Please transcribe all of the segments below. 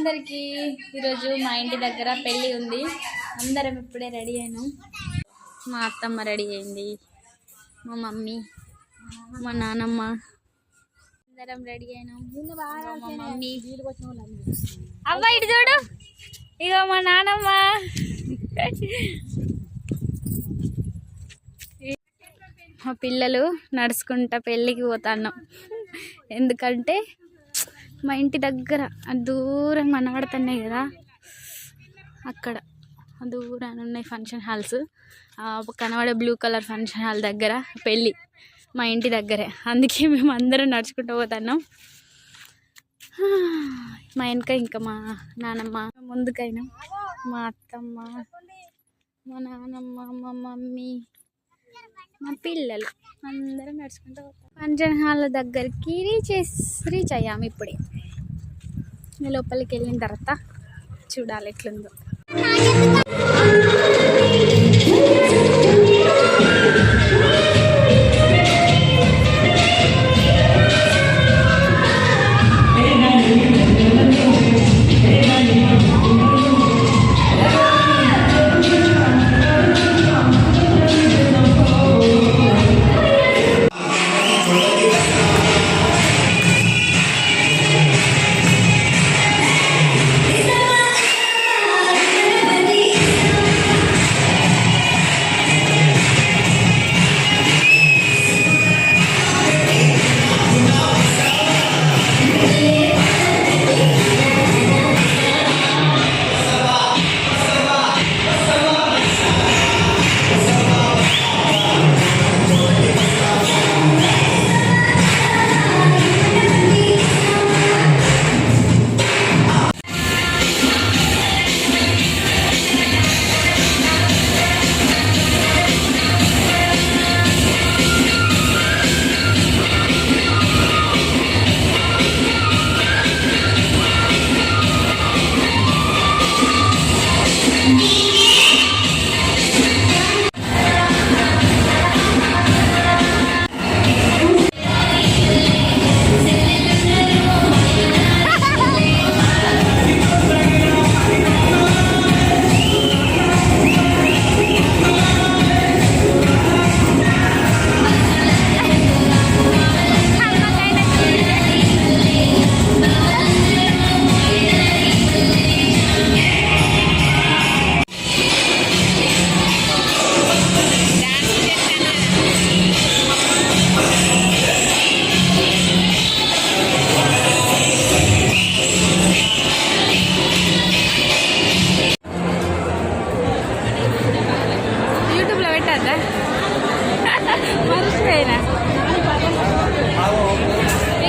అందరికీ ఈరోజు మా ఇంటి దగ్గర పెళ్ళి ఉంది. అందరం ఇప్పుడే రెడీ అయినాం. మా అత్తమ్మ రెడీ అయింది, మా మమ్మీ, మా నానమ్మ, అందరం రెడీ అయినాం. మా మమ్మీ అవ్వ ఇటు చూడు, ఇగో మా నానమ్మ. మా పిల్లలు నడుచుకుంటా పెళ్ళికి పోతాను. ఎందుకంటే మా ఇంటి దగ్గర దూరం కనబడుతున్నాయి కదా, అక్కడ దూరాన్ని ఉన్నాయి ఫంక్షన్ హాల్స్. కనబడే బ్లూ కలర్ ఫంక్షన్ హాల్ దగ్గర పెళ్ళి మా ఇంటి దగ్గరే. అందుకే మేము అందరం నడుచుకుంటూ పోతున్నాం. మా వెనక ఇంకా మా నానమ్మ, ముందుకైనా మా అత్తమ్మ, మా నానమ్మ, మా మమ్మీ, మా పిల్లలు అందరం నడుచుకుంటూ పోతాం. ఫంక్షన్ హాల్ దగ్గరికి రీచ్ అయ్యాము. ఇప్పుడే లోపలికి వెళ్ళిన తర్వాత చూడాలి ఎట్లుందో. మర్చిపోయినా.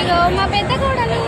ఇగో మా పెద్ద కోడలు